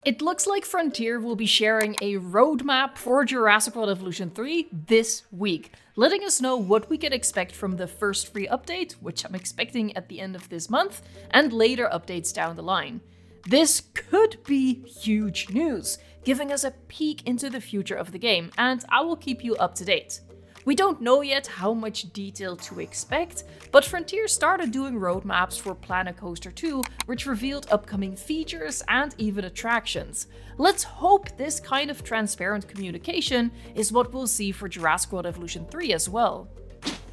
It looks like Frontier will be sharing a roadmap for Jurassic World Evolution 3 this week, letting us know what we can expect from the first free update, which I'm expecting at the end of this month, and later updates down the line. This could be huge news, giving us a peek into the future of the game, and I will keep you up to date. We don't know yet how much detail to expect, but Frontier started doing roadmaps for Planet Coaster 2, which revealed upcoming features and even attractions. Let's hope this kind of transparent communication is what we'll see for Jurassic World Evolution 3 as well.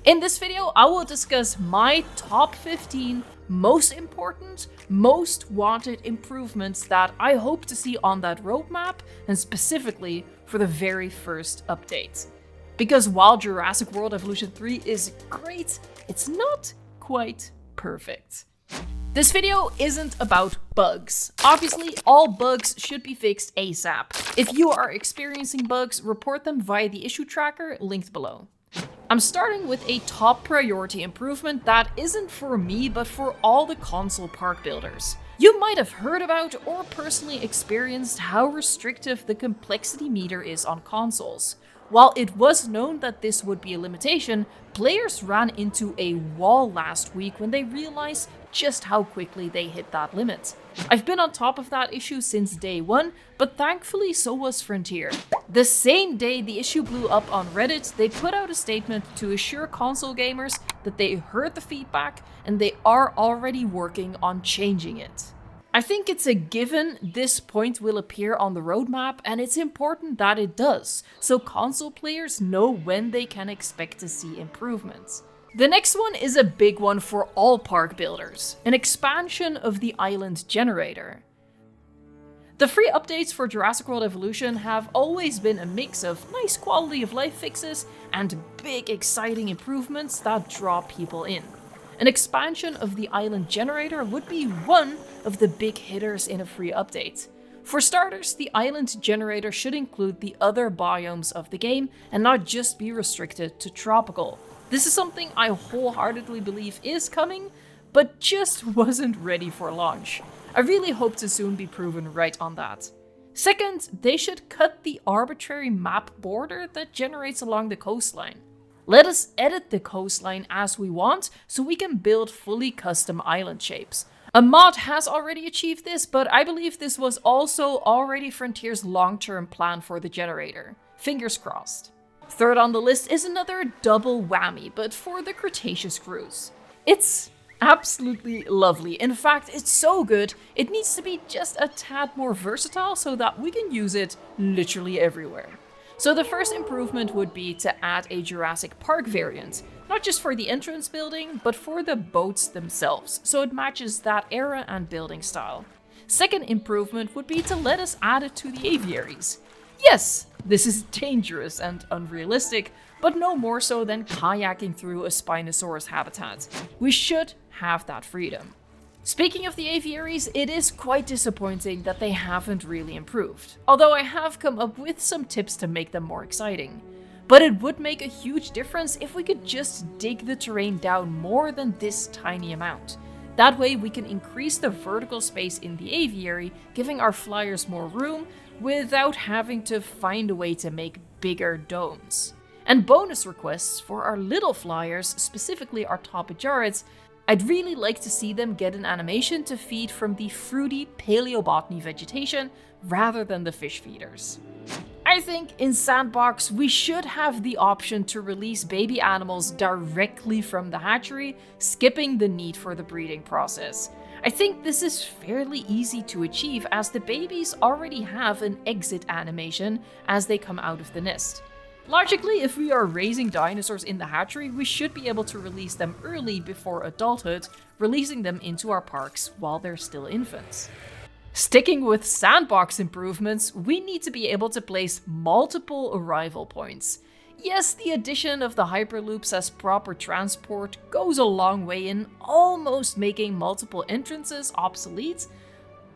In this video, I will discuss my top 15 most important, most wanted improvements that I hope to see on that roadmap, and specifically for the very first update. Because while Jurassic World Evolution 3 is great, it's not quite perfect. This video isn't about bugs. Obviously, all bugs should be fixed ASAP. If you are experiencing bugs, report them via the issue tracker linked below. I'm starting with a top priority improvement that isn't for me, but for all the console park builders. You might have heard about or personally experienced how restrictive the complexity meter is on consoles. While it was known that this would be a limitation, players ran into a wall last week when they realized just how quickly they hit that limit. I've been on top of that issue since day one, but thankfully so was Frontier. The same day the issue blew up on Reddit, they put out a statement to assure console gamers that they heard the feedback and they are already working on changing it. I think it's a given this point will appear on the roadmap, and it's important that it does, so console players know when they can expect to see improvements. The next one is a big one for all park builders, an expansion of the island generator. The free updates for Jurassic World Evolution have always been a mix of nice quality of life fixes and big exciting improvements that draw people in. An expansion of the island generator would be one of the big hitters in a free update. For starters, the island generator should include the other biomes of the game and not just be restricted to tropical. This is something I wholeheartedly believe is coming, but just wasn't ready for launch. I really hope to soon be proven right on that. Second, they should cut the arbitrary map border that generates along the coastline. Let us edit the coastline as we want, so we can build fully custom island shapes. A mod has already achieved this, but I believe this was also already Frontier's long-term plan for the generator. Fingers crossed. Third on the list is another double whammy, but for the Cretaceous cruise. It's absolutely lovely. In fact, it's so good, it needs to be just a tad more versatile so that we can use it literally everywhere. So the first improvement would be to add a Jurassic Park variant, not just for the entrance building, but for the boats themselves, so it matches that era and building style. Second improvement would be to let us add it to the aviaries. Yes, this is dangerous and unrealistic, but no more so than kayaking through a Spinosaurus habitat. We should have that freedom. Speaking of the aviaries, it is quite disappointing that they haven't really improved, although I have come up with some tips to make them more exciting. But it would make a huge difference if we could just dig the terrain down more than this tiny amount. That way we can increase the vertical space in the aviary, giving our flyers more room without having to find a way to make bigger domes. And bonus requests for our little flyers, specifically our Topidarids, I'd really like to see them get an animation to feed from the fruity paleobotany vegetation rather than the fish feeders. I think in Sandbox we should have the option to release baby animals directly from the hatchery, skipping the need for the breeding process. I think this is fairly easy to achieve as the babies already have an exit animation as they come out of the nest. Logically, if we are raising dinosaurs in the hatchery, we should be able to release them early before adulthood, releasing them into our parks while they're still infants. Sticking with sandbox improvements, we need to be able to place multiple arrival points. Yes, the addition of the hyperloops as proper transport goes a long way in almost making multiple entrances obsolete,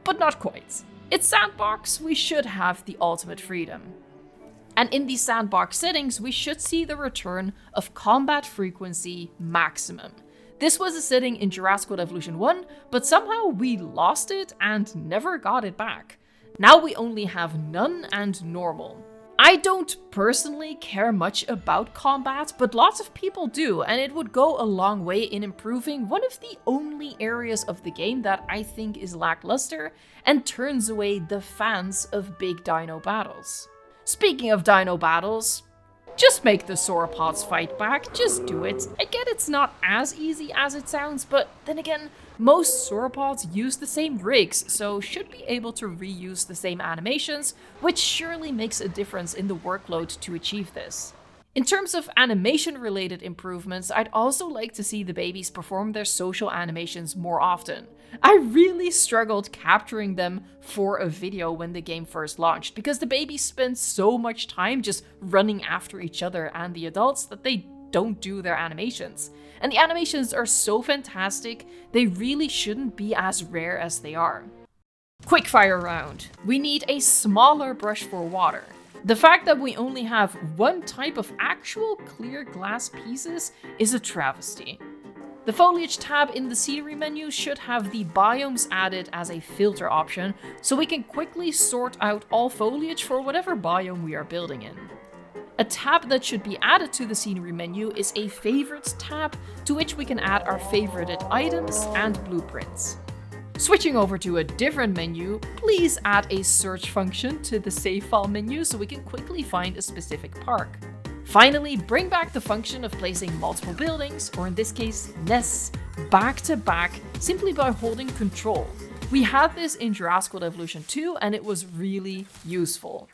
but not quite. It's Sandbox, we should have the ultimate freedom. And in these sandbox settings, we should see the return of combat frequency maximum. This was a setting in Jurassic World Evolution 1, but somehow we lost it and never got it back. Now we only have none and normal. I don't personally care much about combat, but lots of people do, and it would go a long way in improving one of the only areas of the game that I think is lackluster and turns away the fans of big dino battles. Speaking of dino battles, just make the sauropods fight back, just do it. I get it's not as easy as it sounds, but then again, most sauropods use the same rigs, so should be able to reuse the same animations, which surely makes a difference in the workload to achieve this. In terms of animation-related improvements, I'd also like to see the babies perform their social animations more often. I really struggled capturing them for a video when the game first launched, because the babies spend so much time just running after each other and the adults that they don't do their animations. And the animations are so fantastic, they really shouldn't be as rare as they are. Quickfire round. We need a smaller brush for water. The fact that we only have one type of actual clear glass pieces is a travesty. The foliage tab in the scenery menu should have the biomes added as a filter option, so we can quickly sort out all foliage for whatever biome we are building in. A tab that should be added to the scenery menu is a favorites tab, to which we can add our favorited items and blueprints. Switching over to a different menu, please add a search function to the save file menu so we can quickly find a specific park. Finally, bring back the function of placing multiple buildings, or in this case, nests, back to back simply by holding Control. We had this in Jurassic World Evolution 2 and it was really useful.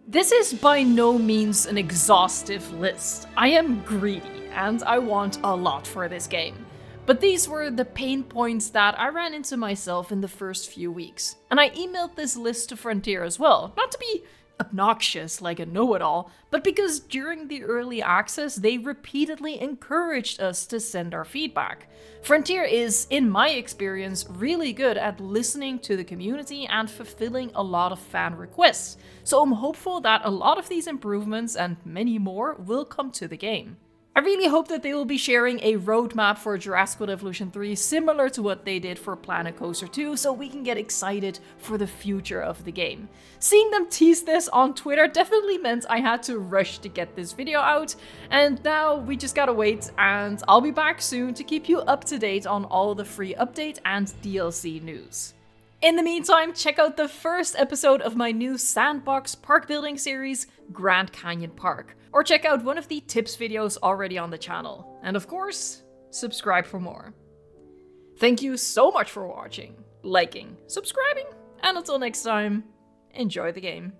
This is by no means an exhaustive list. I am greedy and I want a lot for this game. But these were the pain points that I ran into myself in the first few weeks. And I emailed this list to Frontier as well, not to be obnoxious like a know-it-all, but because during the early access they repeatedly encouraged us to send our feedback. Frontier is, in my experience, really good at listening to the community and fulfilling a lot of fan requests, so I'm hopeful that a lot of these improvements and many more will come to the game. I really hope that they will be sharing a roadmap for Jurassic World Evolution 3 similar to what they did for Planet Coaster 2, so we can get excited for the future of the game. Seeing them tease this on Twitter definitely meant I had to rush to get this video out, and now we just gotta wait, and I'll be back soon to keep you up to date on all the free update and DLC news. In the meantime, check out the first episode of my new sandbox park building series, Grand Canyon Park, or check out one of the tips videos already on the channel. And of course, subscribe for more. Thank you so much for watching, liking, subscribing, and until next time, enjoy the game.